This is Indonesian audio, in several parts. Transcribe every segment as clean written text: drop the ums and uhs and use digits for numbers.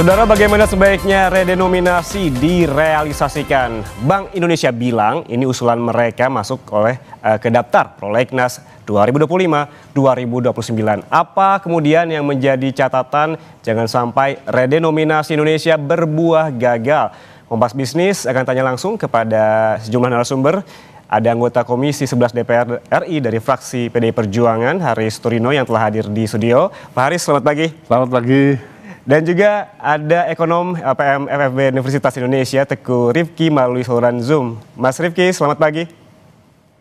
Saudara, bagaimana sebaiknya redenominasi direalisasikan? Bank Indonesia bilang ini usulan mereka masuk ke daftar Prolegnas 2025-2029. Apa kemudian yang menjadi catatan jangan sampai redenominasi Indonesia berbuah gagal? Kompas Bisnis akan tanya langsung kepada sejumlah narasumber. Ada anggota Komisi 11 DPR RI dari fraksi PDI Perjuangan, Haris Turino, yang telah hadir di studio. Pak Haris, selamat pagi. Selamat pagi. Dan juga ada ekonom PM FFB Universitas Indonesia, Teguh Rifki, melalui saluran Zoom. Mas Rifki, selamat pagi.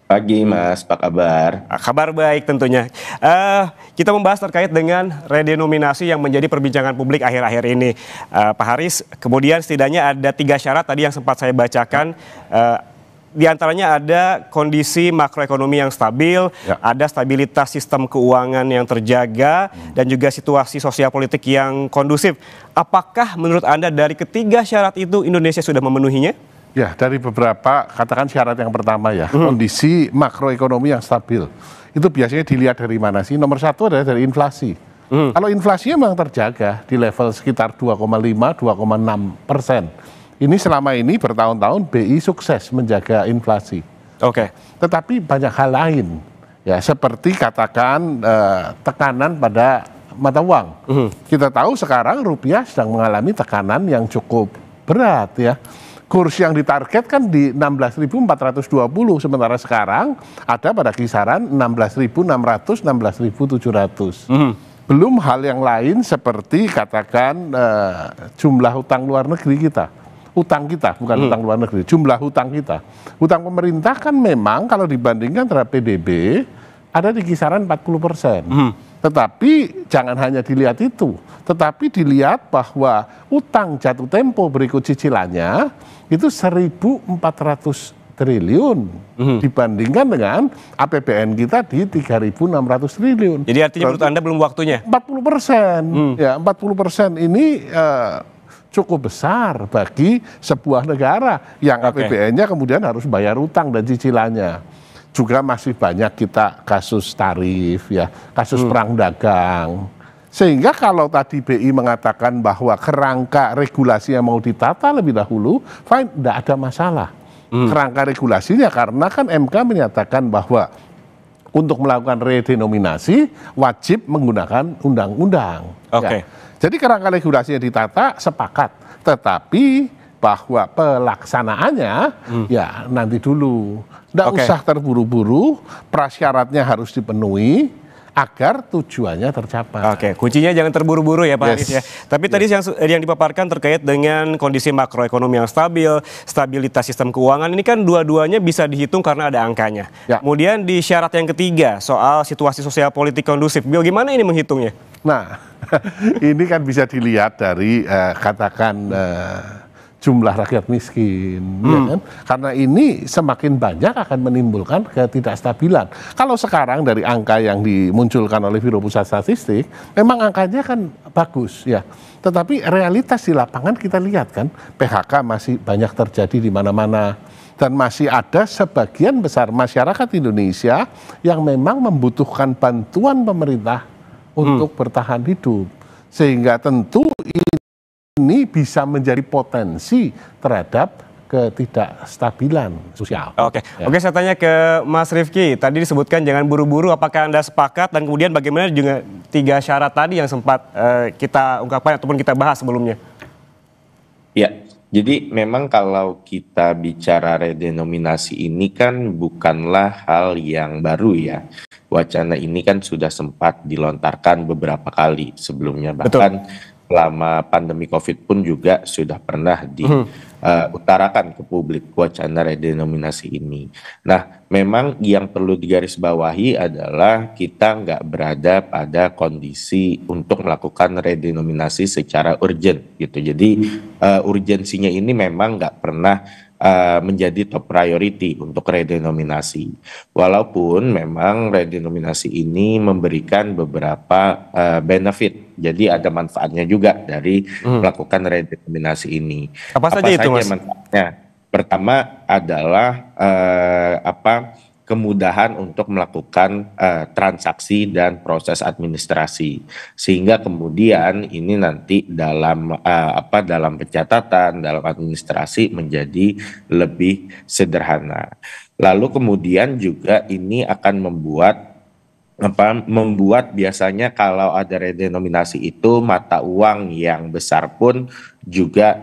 Pagi Mas, apa kabar? Kabar baik tentunya. Kita membahas terkait dengan redenominasi yang menjadi perbincangan publik akhir-akhir ini. Pak Haris, kemudian setidaknya ada 3 syarat tadi yang sempat saya bacakan. Di antaranya ada kondisi makroekonomi yang stabil, ada stabilitas sistem keuangan yang terjaga, dan juga situasi sosial politik yang kondusif. Apakah menurut Anda dari ketiga syarat itu Indonesia sudah memenuhinya? Ya, dari beberapa, katakan syarat yang pertama ya, kondisi makroekonomi yang stabil. Itu biasanya dilihat dari mana sih? Nomor satu adalah dari inflasi. Kalau inflasinya memang terjaga di level sekitar 2,5-2,6%. Ini selama ini bertahun-tahun BI sukses menjaga inflasi. Oke. Tetapi banyak hal lain, ya seperti katakan tekanan pada mata uang. Kita tahu sekarang rupiah sedang mengalami tekanan yang cukup berat ya. Kurs yang ditargetkan di 16.420, sementara sekarang ada pada kisaran 16.600, 16.700. Belum hal yang lain seperti katakan jumlah utang luar negeri kita. Utang kita, bukan utang luar negeri, jumlah hutang kita. Hutang pemerintah kan memang kalau dibandingkan terhadap PDB ada di kisaran 40%. Tetapi jangan hanya dilihat itu, tetapi dilihat bahwa utang jatuh tempo berikut cicilannya itu 1.400 triliun dibandingkan dengan APBN kita di 3.600 triliun. Jadi artinya menurut Anda belum waktunya? 40%. Ya, 40% ini cukup besar bagi sebuah negara yang APBN-nya kemudian harus bayar utang dan cicilannya. Juga masih banyak kita kasus tarif ya, kasus perang dagang. Sehingga kalau tadi BI mengatakan bahwa kerangka regulasi yang mau ditata lebih dahulu, fine, tidak ada masalah. Kerangka regulasinya karena kan MK menyatakan bahwa untuk melakukan redenominasi wajib menggunakan undang-undang. Ya. Jadi kerangka regulasinya ditata, sepakat. Tetapi bahwa pelaksanaannya ya nanti dulu. Tidak usah terburu-buru, prasyaratnya harus dipenuhi agar tujuannya tercapai. Kuncinya jangan terburu-buru ya Pak Haris ya. Tapi tadi yang dipaparkan terkait dengan kondisi makroekonomi yang stabil, stabilitas sistem keuangan, ini kan dua-duanya bisa dihitung karena ada angkanya. Kemudian di syarat yang ketiga soal situasi sosial politik kondusif, bagaimana ini menghitungnya? Nah, ini kan bisa dilihat dari katakan jumlah rakyat miskin, ya kan? Karena ini semakin banyak akan menimbulkan ketidakstabilan. Kalau sekarang dari angka yang dimunculkan oleh Biro Pusat Statistik, memang angkanya kan bagus ya. Tetapi realitas di lapangan kita lihat kan, PHK masih banyak terjadi di mana-mana. Dan masih ada sebagian besar masyarakat Indonesia yang memang membutuhkan bantuan pemerintah untuk bertahan hidup. Sehingga tentu ini bisa menjadi potensi terhadap ketidakstabilan sosial. Oke, saya tanya ke Mas Rifki. Tadi disebutkan jangan buru-buru, apakah Anda sepakat? Dan kemudian bagaimana juga 3 syarat tadi yang sempat kita ungkapkan ataupun kita bahas sebelumnya? Ya, jadi memang kalau kita bicara redenominasi ini kan bukanlah hal yang baru ya. Wacana ini kan sudah sempat dilontarkan beberapa kali sebelumnya. Bahkan selama pandemi COVID pun juga sudah pernah diutarakan ke publik wacana redenominasi ini. Nah, memang yang perlu digarisbawahi adalah kita nggak berada pada kondisi untuk melakukan redenominasi secara urgent gitu. Jadi urgensinya ini memang nggak pernah menjadi top priority untuk redenominasi. Walaupun memang redenominasi ini memberikan beberapa benefit, jadi ada manfaatnya juga dari melakukan redenominasi ini. Apa saja itu, Mas? Manfaatnya? Pertama adalah kemudahan untuk melakukan transaksi dan proses administrasi, sehingga kemudian ini nanti dalam pencatatan, dalam administrasi menjadi lebih sederhana. Lalu kemudian juga ini akan membuat biasanya kalau ada redenominasi itu mata uang yang besar pun juga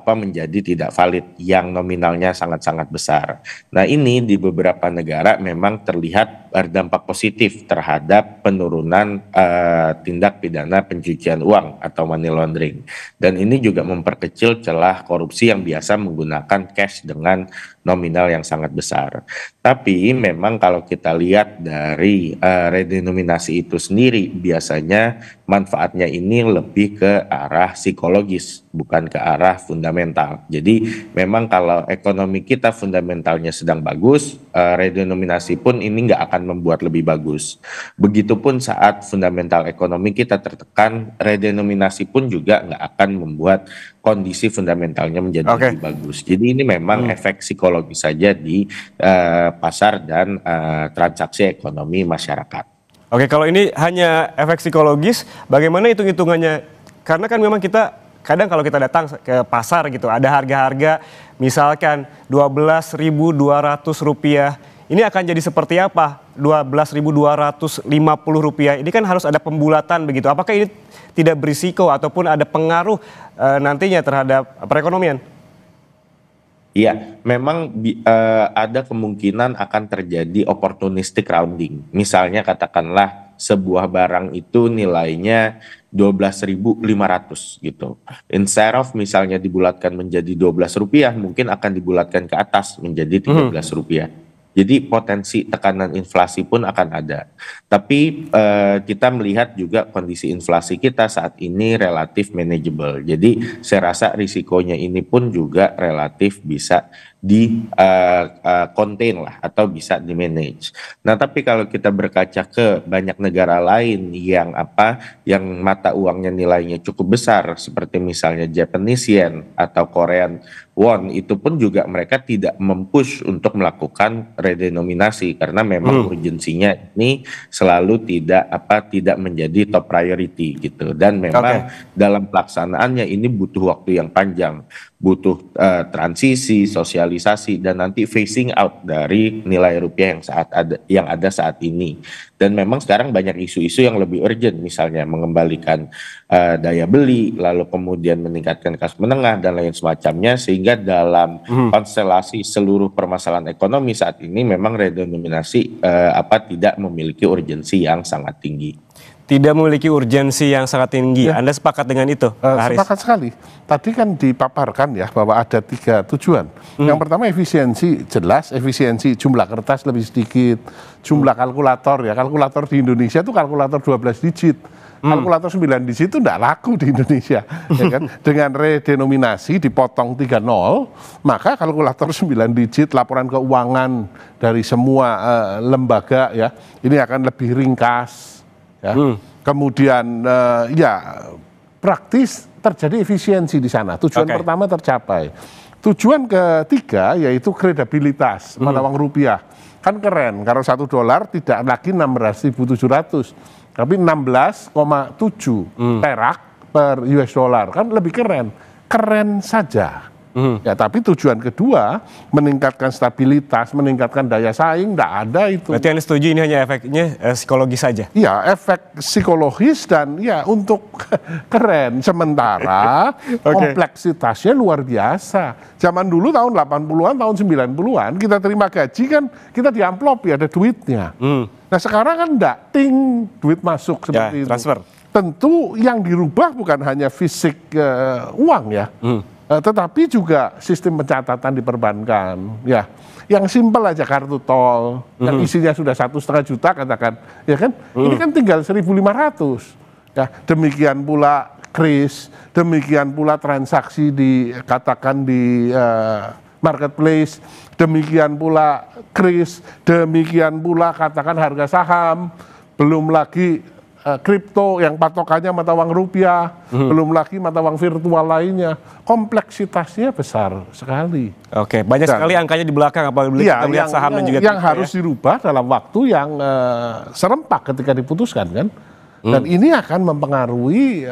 menjadi tidak valid, yang nominalnya sangat-sangat besar. Nah, ini di beberapa negara memang terlihat berdampak positif terhadap penurunan tindak pidana pencucian uang atau money laundering. Dan ini juga memperkecil celah korupsi yang biasa menggunakan cash dengan nominal yang sangat besar. Tapi memang kalau kita lihat dari redenominasi itu sendiri, biasanya manfaatnya ini lebih ke arah psikologis, bukan ke arah fundamental. Jadi memang kalau ekonomi kita fundamentalnya sedang bagus, redenominasi pun ini nggak akan membuat lebih bagus. Begitupun saat fundamental ekonomi kita tertekan, redenominasi pun juga nggak akan membuat kondisi fundamentalnya menjadi lebih bagus. Jadi ini memang efek psikologis saja di pasar dan transaksi ekonomi masyarakat. Oke, kalau ini hanya efek psikologis, bagaimana hitung-hitungannya? Karena kan memang kita kadang kalau kita datang ke pasar gitu, ada harga-harga misalkan Rp12.200. Ini akan jadi seperti apa? Rp12.250. Ini kan harus ada pembulatan begitu. Apakah ini tidak berisiko ataupun ada pengaruh nantinya terhadap perekonomian? Iya, memang ada kemungkinan akan terjadi opportunistic rounding. Misalnya katakanlah sebuah barang itu nilainya 12.500 gitu. Instead of misalnya dibulatkan menjadi Rp12, mungkin akan dibulatkan ke atas menjadi Rp13. Jadi potensi tekanan inflasi pun akan ada. Tapi kita melihat juga kondisi inflasi kita saat ini relatif manageable. Jadi saya rasa risikonya ini pun juga relatif bisa di contain lah atau bisa di manage. Nah, tapi kalau kita berkaca ke banyak negara lain yang mata uangnya nilainya cukup besar seperti misalnya Japanese yen atau Korean won, itu pun juga mereka tidak mempush untuk melakukan redenominasi karena memang urgensinya ini selalu tidak menjadi top priority gitu, dan memang dalam pelaksanaannya ini butuh waktu yang panjang, butuh transisi, sosialisasi, dan nanti phasing out dari nilai rupiah yang ada saat ini. Dan memang sekarang banyak isu-isu yang lebih urgent, misalnya mengembalikan daya beli, lalu kemudian meningkatkan kelas menengah dan lain semacamnya, sehingga dalam konstelasi seluruh permasalahan ekonomi saat ini memang redenominasi tidak memiliki urgensi yang sangat tinggi. Tidak memiliki urgensi yang sangat tinggi. Ya. Anda sepakat dengan itu, Pak Haris? Sepakat sekali. Tadi kan dipaparkan ya bahwa ada 3 tujuan. Yang pertama efisiensi, jelas efisiensi, jumlah kertas lebih sedikit, jumlah kalkulator ya. Kalkulator di Indonesia itu kalkulator 12 digit. Kalkulator 9 digit itu tidak laku di Indonesia. Ya kan? Dengan redenominasi dipotong 3 nol, maka kalkulator 9 digit, laporan keuangan dari semua lembaga ya, ini akan lebih ringkas. Ya. Kemudian praktis terjadi efisiensi di sana. Tujuan pertama tercapai. Tujuan ketiga yaitu kredibilitas mata uang rupiah. Kan keren kalau $1 tidak lagi 16.700, tapi 16,7 perak per US dollar, kan lebih keren. Keren saja. Ya, tapi tujuan kedua meningkatkan stabilitas, meningkatkan daya saing, tidak ada itu. Berarti Anda setuju ini hanya efeknya psikologis saja? Iya, efek psikologis dan ya untuk keren. Sementara kompleksitasnya luar biasa. Zaman dulu tahun 80-an, tahun 90-an kita terima gaji kan kita di amplop ya ada duitnya. Nah sekarang kan enggak, ting duit masuk seperti itu. Transfer. Tentu yang dirubah bukan hanya fisik uang ya. Tetapi juga sistem pencatatan diperbankan, ya. Yang simpel aja kartu tol, yang isinya sudah 1,5 juta katakan, ya kan? Ini kan tinggal 1.500. Ya, demikian pula kris, demikian pula transaksi dikatakan di marketplace, demikian pula kris, demikian pula katakan harga saham, belum lagi kripto yang patokannya mata uang rupiah, belum lagi mata uang virtual lainnya, kompleksitasnya besar sekali. Oke, banyak sekali angkanya di belakang, apalagi kita melihat saham dan juga yang harus dirubah dalam waktu yang serempak ketika diputuskan kan, dan ini akan mempengaruhi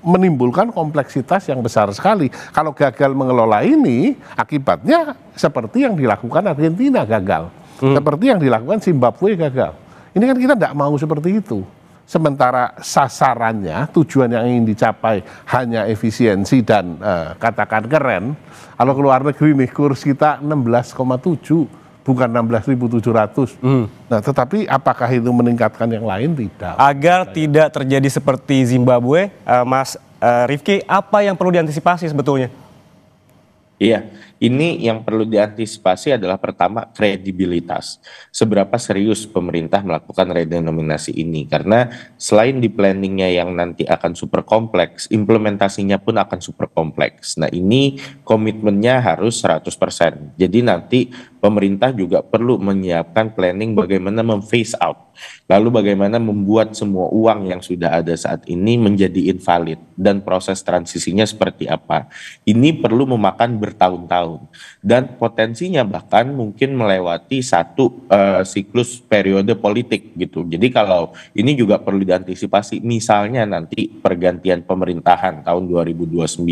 menimbulkan kompleksitas yang besar sekali. Kalau gagal mengelola ini, akibatnya seperti yang dilakukan Argentina gagal, seperti yang dilakukan Zimbabwe gagal. Ini kan kita tidak mau seperti itu. Sementara sasarannya, tujuan yang ingin dicapai hanya efisiensi dan katakan keren. Kalau keluar negeri nih kurs kita 16,7 bukan 16.700. Nah, tetapi apakah itu meningkatkan yang lain? Tidak. Agar tidak terjadi seperti Zimbabwe, Mas Rifki, apa yang perlu diantisipasi sebetulnya? Iya, ini yang perlu diantisipasi adalah pertama kredibilitas. Seberapa serius pemerintah melakukan redenominasi ini? Karena selain di planningnya yang nanti akan super kompleks, implementasinya pun akan super kompleks. Nah ini komitmennya harus 100%. Jadi nanti pemerintah juga perlu menyiapkan planning bagaimana memphase out. Lalu bagaimana membuat semua uang yang sudah ada saat ini menjadi invalid. Dan proses transisinya seperti apa. Ini perlu memakan bertahun-tahun. Dan potensinya bahkan mungkin melewati satu siklus periode politik gitu. Jadi kalau ini juga perlu diantisipasi. Misalnya nanti pergantian pemerintahan tahun 2029.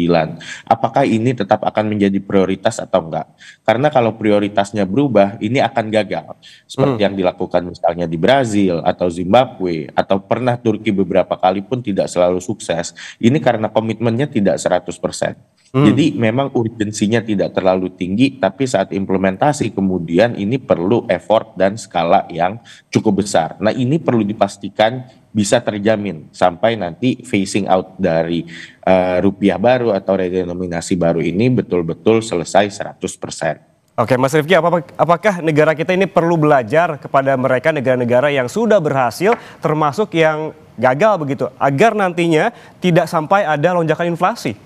Apakah ini tetap akan menjadi prioritas atau enggak? Karena kalau prioritasnya berubah, ini akan gagal. Seperti yang dilakukan misalnya di Brazil atau Zimbabwe, atau pernah Turki beberapa kali pun tidak selalu sukses. Ini karena komitmennya tidak 100%. Jadi memang urgensinya tidak terlalu tinggi, tapi saat implementasi kemudian ini perlu effort dan skala yang cukup besar. Nah ini perlu dipastikan bisa terjamin sampai nanti phasing out dari rupiah baru atau redenominasi baru ini betul-betul selesai 100%. Oke, Mas Rifki, apakah negara kita ini perlu belajar kepada mereka negara-negara yang sudah berhasil, termasuk yang gagal begitu, agar nantinya tidak sampai ada lonjakan inflasi?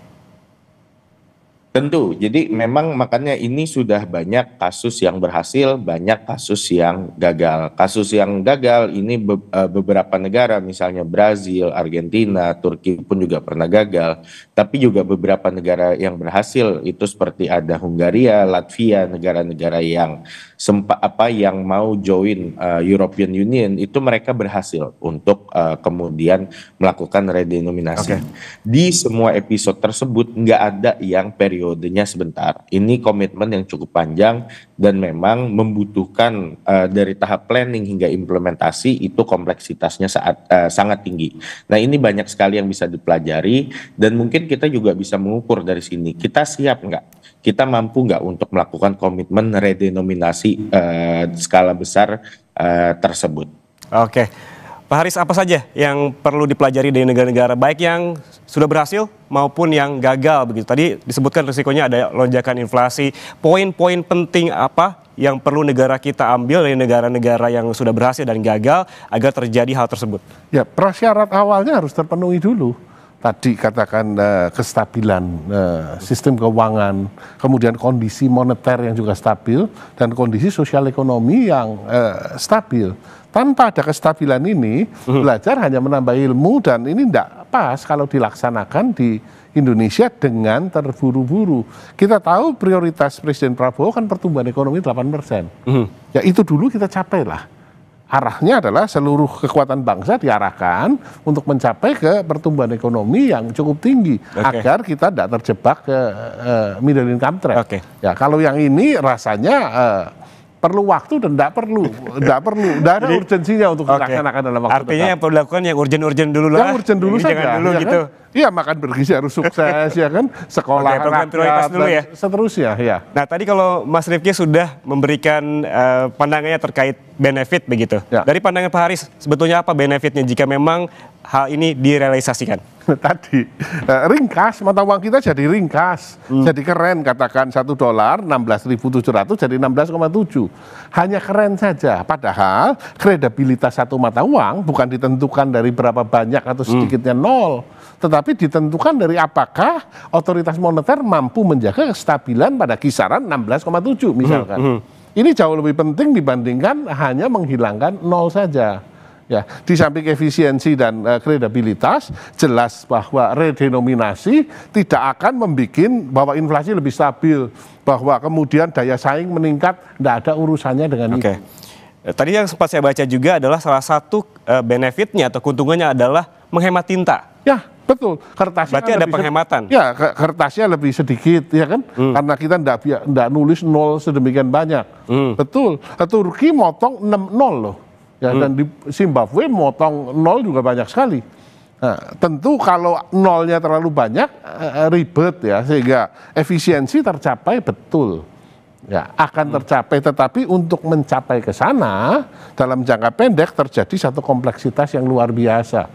Tentu, jadi memang makanya ini sudah banyak kasus yang berhasil, banyak kasus yang gagal. Kasus yang gagal ini beberapa negara, misalnya Brazil, Argentina, Turki pun juga pernah gagal. Tapi juga beberapa negara yang berhasil itu seperti ada Hungaria, Latvia, negara-negara yang yang mau join European Union itu mereka berhasil untuk kemudian melakukan redenominasi. Di semua episode tersebut nggak ada yang periodenya sebentar. Ini komitmen yang cukup panjang dan memang membutuhkan dari tahap planning hingga implementasi itu kompleksitasnya sangat tinggi. Nah ini banyak sekali yang bisa dipelajari dan mungkin kita juga bisa mengukur dari sini. Kita siap nggak? Kita mampu nggak untuk melakukan komitmen redenominasi skala besar tersebut? Oke, Pak Haris, apa saja yang perlu dipelajari dari negara-negara baik yang sudah berhasil maupun yang gagal begitu? Tadi disebutkan risikonya ada lonjakan inflasi. Poin-poin penting apa yang perlu negara kita ambil dari negara-negara yang sudah berhasil dan gagal agar terjadi hal tersebut? Ya, prasyarat awalnya harus terpenuhi dulu. Tadi katakan kestabilan sistem keuangan, kemudian kondisi moneter yang juga stabil, dan kondisi sosial ekonomi yang stabil. Tanpa ada kestabilan ini, belajar hanya menambah ilmu, dan ini tidak pas kalau dilaksanakan di Indonesia dengan terburu-buru. Kita tahu prioritas Presiden Prabowo kan pertumbuhan ekonomi 8%. Ya itu dulu kita capai lah. Arahnya adalah seluruh kekuatan bangsa diarahkan untuk mencapai ke pertumbuhan ekonomi yang cukup tinggi agar kita tidak terjebak ke middle income trap. Ya kalau yang ini rasanya perlu waktu dan tidak ada urgensinya untuk dilaksanakan dalam waktu Artinya yang perlu dilakukan yang urgen-urgen dulu lah. Yang urgen dulu saja. Jangan dulu ya gitu. Kan? Iya, makan bergizi harus sukses ya kan, sekolah program prioritas dulu ya. Seterusnya ya. Nah tadi kalau Mas Rifki sudah memberikan pandangannya terkait benefit begitu. Ya. Dari pandangan Pak Haris, sebetulnya apa benefitnya jika memang hal ini direalisasikan? Tadi ringkas, mata uang kita jadi ringkas, jadi keren, katakan $1 16.700 jadi 16,7, hanya keren saja. Padahal kredibilitas satu mata uang bukan ditentukan dari berapa banyak atau sedikitnya nol, tetapi ditentukan dari apakah otoritas moneter mampu menjaga kestabilan pada kisaran 16,7 misalkan. Ini jauh lebih penting dibandingkan hanya menghilangkan nol saja. Ya, di samping efisiensi dan kredibilitas, jelas bahwa redenominasi tidak akan membuat bahwa inflasi lebih stabil, bahwa kemudian daya saing meningkat, tidak ada urusannya dengan itu. Tadi yang sempat saya baca juga adalah salah satu benefitnya atau keuntungannya adalah menghemat tinta. Ya, betul. Kertasnya berarti kan ada penghematan. Ya, kertasnya lebih sedikit, ya kan? Karena kita tidak nulis nol sedemikian banyak. Betul. Turki motong 6 nol loh. Ya, dan di Zimbabwe motong nol juga banyak sekali. Nah, tentu kalau nolnya terlalu banyak ribet ya, sehingga efisiensi tercapai betul. Ya, akan tercapai, tetapi untuk mencapai ke sana dalam jangka pendek terjadi satu kompleksitas yang luar biasa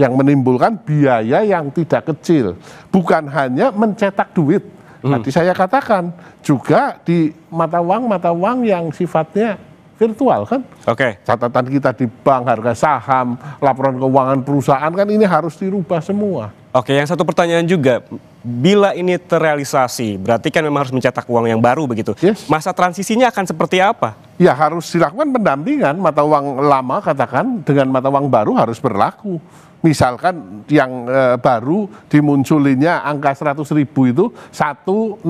yang menimbulkan biaya yang tidak kecil. Bukan hanya mencetak duit. Tadi saya katakan juga di mata uang yang sifatnya virtual kan. Catatan kita di bank, harga saham, laporan keuangan perusahaan kan ini harus dirubah semua. Yang satu pertanyaan juga, bila ini terrealisasi, berarti kan memang harus mencetak uang yang baru begitu. Masa transisinya akan seperti apa? Ya harus dilakukan pendampingan, mata uang lama katakan dengan mata uang baru harus berlaku. Misalkan yang baru dimunculinya angka 100.000 itu 100,000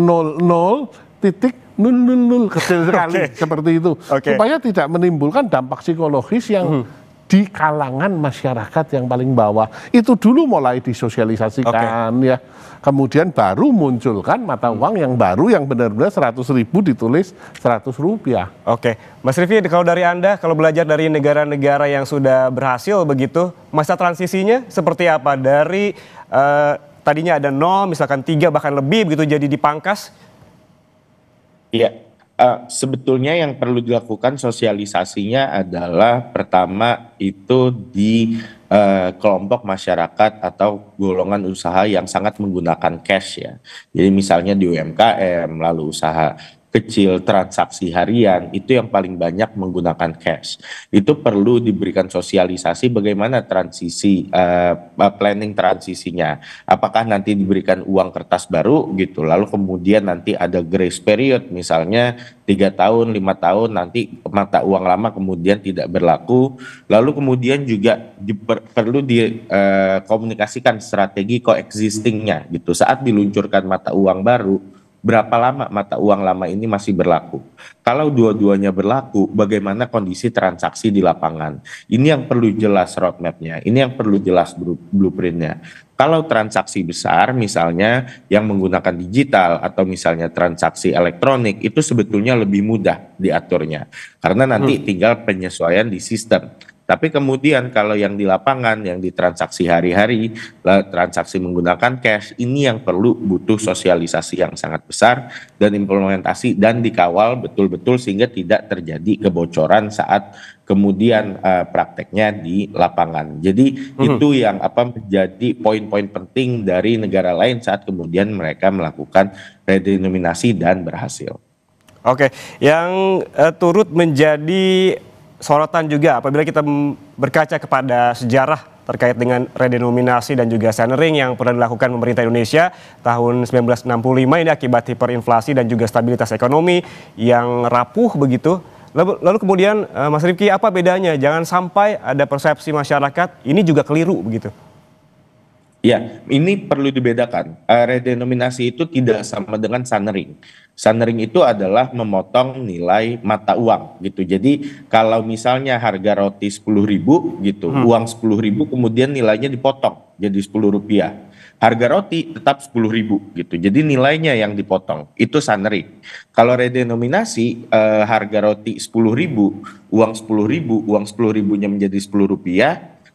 kecil sekali seperti itu. Supaya tidak menimbulkan dampak psikologis yang di kalangan masyarakat yang paling bawah. Itu dulu mulai disosialisasikan ya. Kemudian baru munculkan mata uang yang baru yang benar-benar 100.000 ditulis Rp100. Mas Rifki, kalau dari Anda, kalau belajar dari negara-negara yang sudah berhasil begitu, masa transisinya seperti apa? Dari tadinya ada 0, misalkan 3 bahkan lebih begitu jadi dipangkas? Iya, sebetulnya yang perlu dilakukan sosialisasinya adalah pertama itu di kelompok masyarakat atau golongan usaha yang sangat menggunakan cash ya. Jadi misalnya di UMKM, lalu usaha kecil, transaksi harian, itu yang paling banyak menggunakan cash. Itu perlu diberikan sosialisasi bagaimana transisi, planning transisinya. Apakah nanti diberikan uang kertas baru gitu, lalu kemudian nanti ada grace period, misalnya 3 tahun, 5 tahun, nanti mata uang lama kemudian tidak berlaku. Lalu kemudian juga perlu dikomunikasikan strategi coexistingnya gitu. Saat diluncurkan mata uang baru, berapa lama mata uang lama ini masih berlaku? Kalau dua-duanya berlaku, bagaimana kondisi transaksi di lapangan? Ini yang perlu jelas roadmap-nya, ini yang perlu jelas blueprint-nya. Kalau transaksi besar misalnya yang menggunakan digital atau misalnya transaksi elektronik, itu sebetulnya lebih mudah diaturnya. Karena nanti tinggal penyesuaian di sistem. Tapi kemudian kalau yang di lapangan, yang di transaksi hari-hari, transaksi menggunakan cash, ini yang perlu butuh sosialisasi yang sangat besar dan implementasi dan dikawal betul-betul sehingga tidak terjadi kebocoran saat kemudian prakteknya di lapangan. Jadi itu yang menjadi poin-poin penting dari negara lain saat kemudian mereka melakukan redenominasi dan berhasil. Yang turut menjadi sorotan juga apabila kita berkaca kepada sejarah terkait dengan redenominasi dan juga centering yang pernah dilakukan pemerintah Indonesia tahun 1965 ini akibat hiperinflasi dan juga stabilitas ekonomi yang rapuh begitu. Lalu kemudian Mas Rifki, apa bedanya? Jangan sampai ada persepsi masyarakat ini juga keliru begitu. Ya, ini perlu dibedakan. Redenominasi itu tidak sama dengan sunering. Sunering itu adalah memotong nilai mata uang gitu. Jadi kalau misalnya harga roti 10.000 gitu, uang 10.000 kemudian nilainya dipotong jadi Rp10. Harga roti tetap 10.000 gitu. Jadi nilainya yang dipotong. Itu sunering. Kalau redenominasi harga roti 10.000, uang 10.000, uang 10.000-nya menjadi Rp10,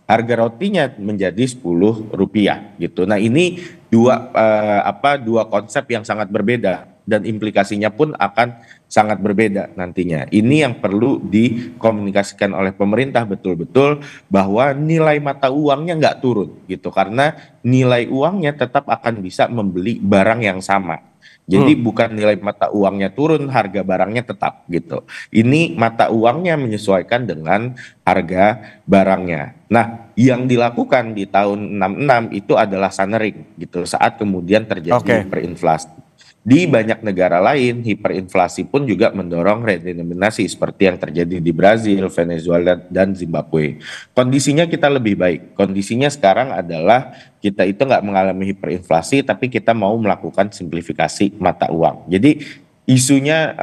harga rotinya menjadi Rp10 gitu. Nah, ini dua konsep yang sangat berbeda dan implikasinya pun akan sangat berbeda nantinya. Ini yang perlu dikomunikasikan oleh pemerintah betul-betul bahwa nilai mata uangnya nggak turun gitu, karena nilai uangnya tetap akan bisa membeli barang yang sama. Jadi bukan nilai mata uangnya turun, harga barangnya tetap gitu. Ini mata uangnya menyesuaikan dengan harga barangnya. Nah, yang dilakukan di tahun 66 itu adalah sunering gitu, saat kemudian terjadi hiperinflasi. Di banyak negara lain, hiperinflasi pun juga mendorong redenominasi seperti yang terjadi di Brazil, Venezuela, dan Zimbabwe. Kondisinya kita lebih baik. Kondisinya sekarang adalah kita itu nggak mengalami hiperinflasi, tapi kita mau melakukan simplifikasi mata uang. Jadi isunya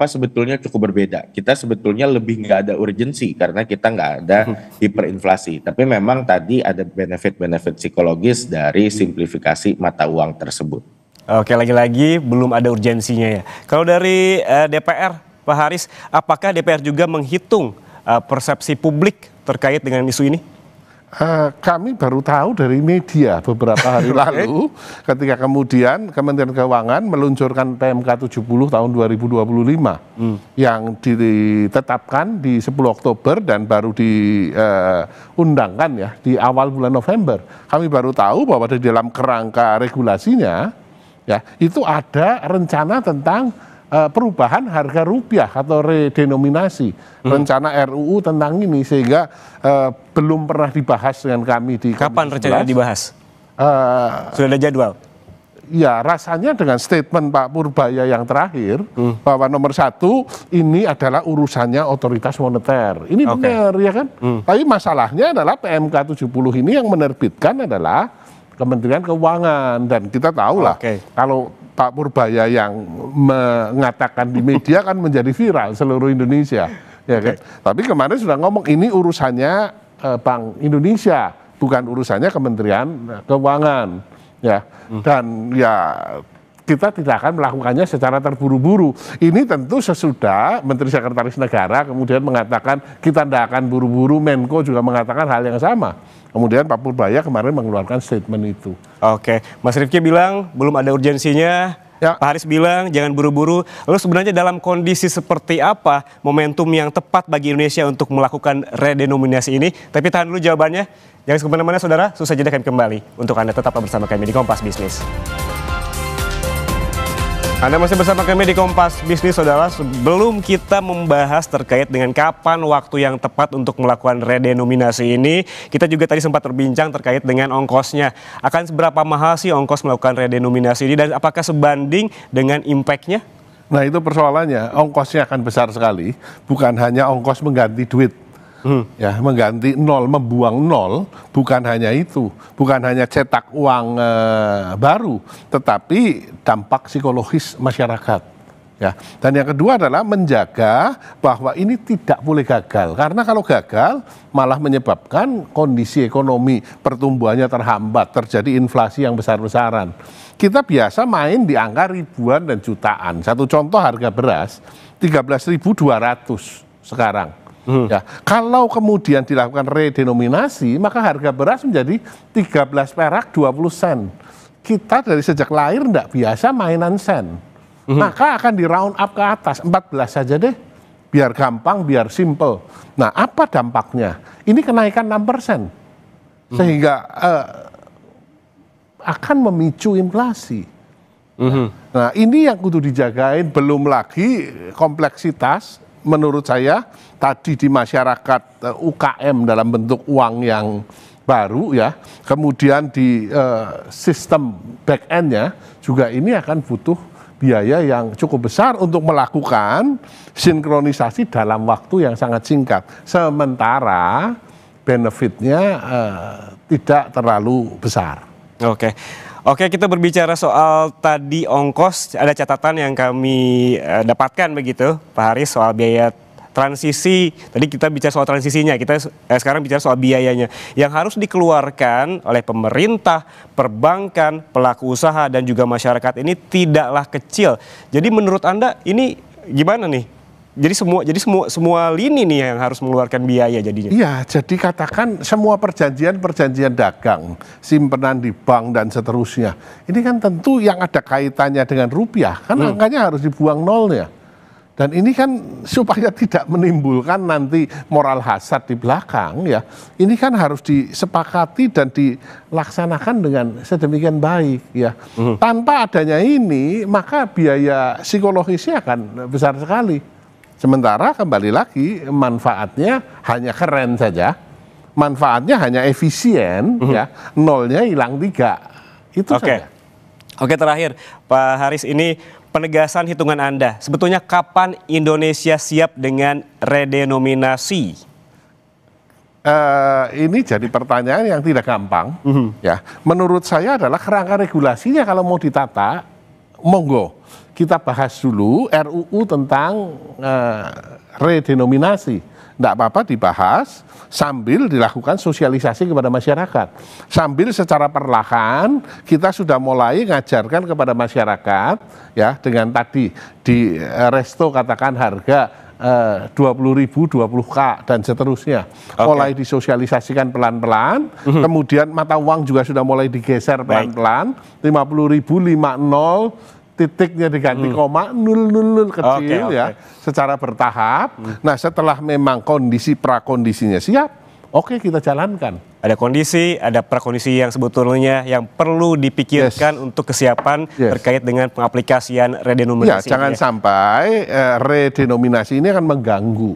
sebetulnya cukup berbeda. Kita sebetulnya lebih nggak ada urgensi karena kita nggak ada hiperinflasi. Tapi memang tadi ada benefit-benefit psikologis dari simplifikasi mata uang tersebut. Oke, lagi-lagi belum ada urgensinya ya. Kalau dari DPR, Pak Haris, apakah DPR juga menghitung persepsi publik terkait dengan isu ini? Kami baru tahu dari media beberapa hari lalu ketika kemudian Kementerian Keuangan meluncurkan PMK 70 tahun 2025 yang ditetapkan di 10 Oktober dan baru diundangkan ya di awal bulan November. Kami baru tahu bahwa di dalam kerangka regulasinya ya itu ada rencana tentang perubahan harga rupiah atau redenominasi, rencana RUU tentang ini sehingga belum pernah dibahas dengan kami di Kapan rencananya dibahas? Sudah ada jadwal? Ya rasanya dengan statement Pak Purbaya yang terakhir bahwa nomor 1 ini adalah urusannya otoritas moneter. Ini benar ya kan? Tapi masalahnya adalah PMK 70 ini yang menerbitkan adalah Kementerian Keuangan dan kita tahu lah kalau Pak Purbaya yang mengatakan di media kan menjadi viral seluruh Indonesia ya kan. Tapi kemarin sudah ngomong ini urusannya Bank Indonesia bukan urusannya Kementerian Keuangan ya. Dan ya kita tidak akan melakukannya secara terburu-buru. Ini tentu sesudah Menteri Sekretaris Negara kemudian mengatakan kita tidak akan buru-buru, Menko juga mengatakan hal yang sama. Kemudian Pak Purbaya kemarin mengeluarkan statement itu. Oke, Mas Rifki bilang belum ada urgensinya, ya. Pak Haris bilang jangan buru-buru. Lalu sebenarnya dalam kondisi seperti apa momentum yang tepat bagi Indonesia untuk melakukan redenominasi ini? Tapi tahan dulu jawabannya. Jangan kemana-mana saudara, susah jadi kami kembali. Untuk Anda tetap bersama kami di Kompas Bisnis. Anda masih bersama kami di Kompas Bisnis, saudara. Sebelum kita membahas terkait dengan kapan waktu yang tepat untuk melakukan redenominasi ini, kita juga tadi sempat berbincang terkait dengan ongkosnya. Akan seberapa mahal sih ongkos melakukan redenominasi ini dan apakah sebanding dengan impact-nya? Nah itu persoalannya, ongkosnya akan besar sekali. Bukan hanya ongkos mengganti duit. Ya, mengganti nol, membuang nol, bukan hanya itu, bukan hanya cetak uang baru, tetapi dampak psikologis masyarakat. Ya, dan yang kedua adalah menjaga bahwa ini tidak boleh gagal, karena kalau gagal malah menyebabkan kondisi ekonomi pertumbuhannya terhambat, terjadi inflasi yang besar-besaran. Kita biasa main di angka ribuan dan jutaan. Satu contoh harga beras 13.200 sekarang. Ya, kalau kemudian dilakukan redenominasi, maka harga beras menjadi 13 perak 20 sen. Kita dari sejak lahir tidak biasa mainan sen. Maka akan di round up ke atas, 14 saja deh. Biar gampang, biar simple. Nah, apa dampaknya? Ini kenaikan 6%. Sehingga akan memicu inflasi. Nah, ini yang kudu dijagain, belum lagi kompleksitas. Menurut saya tadi di masyarakat UKM dalam bentuk uang yang baru ya, kemudian di sistem back end-nya juga ini akan butuh biaya yang cukup besar untuk melakukan sinkronisasi dalam waktu yang sangat singkat. Sementara benefitnya tidak terlalu besar. Oke, kita berbicara soal tadi ongkos, ada catatan yang kami dapatkan begitu, Pak Haris, soal biaya transisi. Tadi kita bicara soal transisinya, kita sekarang bicara soal biayanya yang harus dikeluarkan oleh pemerintah, perbankan, pelaku usaha dan juga masyarakat ini tidaklah kecil. Jadi menurut Anda ini gimana nih? Jadi semua lini nih yang harus mengeluarkan biaya jadinya. Iya, jadi katakan semua perjanjian dagang, simpenan di bank dan seterusnya. Ini kan tentu yang ada kaitannya dengan rupiah, kan angkanya harus dibuang nolnya. Dan ini kan supaya tidak menimbulkan nanti moral hazard di belakang ya. Ini kan harus disepakati dan dilaksanakan dengan sedemikian baik ya. Tanpa adanya ini, maka biaya psikologisnya akan besar sekali. Sementara kembali lagi manfaatnya hanya keren saja, manfaatnya hanya efisien, ya nolnya hilang 3, itu saja. Oke, terakhir Pak Haris, ini penegasan hitungan Anda. Sebetulnya kapan Indonesia siap dengan redenominasi? Ini jadi pertanyaan yang tidak gampang. Ya, menurut saya adalah kerangka regulasinya kalau mau ditata, monggo kita bahas dulu RUU tentang redenominasi. Tidak apa-apa dibahas sambil dilakukan sosialisasi kepada masyarakat. Sambil secara perlahan kita sudah mulai ngajarkan kepada masyarakat, ya, dengan tadi di resto katakan harga 20.000, 20K dan seterusnya. Mulai disosialisasikan pelan-pelan, kemudian mata uang juga sudah mulai digeser pelan-pelan, 50.000, 50 titiknya diganti koma, 000 kecil, ya, secara bertahap. Nah, setelah memang kondisi prakondisinya siap, oke, kita jalankan. Ada kondisi, ada prakondisi yang sebetulnya yang perlu dipikirkan untuk kesiapan terkait dengan pengaplikasian redenominasi. Ya, jangan sampai redenominasi ini akan mengganggu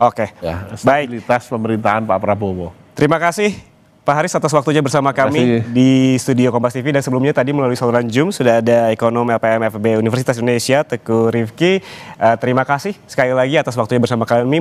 stabilitas pemerintahan Pak Prabowo. Terima kasih Pak Haris atas waktunya bersama kami di studio Kompas TV, dan sebelumnya tadi melalui saluran Zoom sudah ada ekonom LPM FEB Universitas Indonesia Teguh Rifki. Terima kasih sekali lagi atas waktunya bersama kami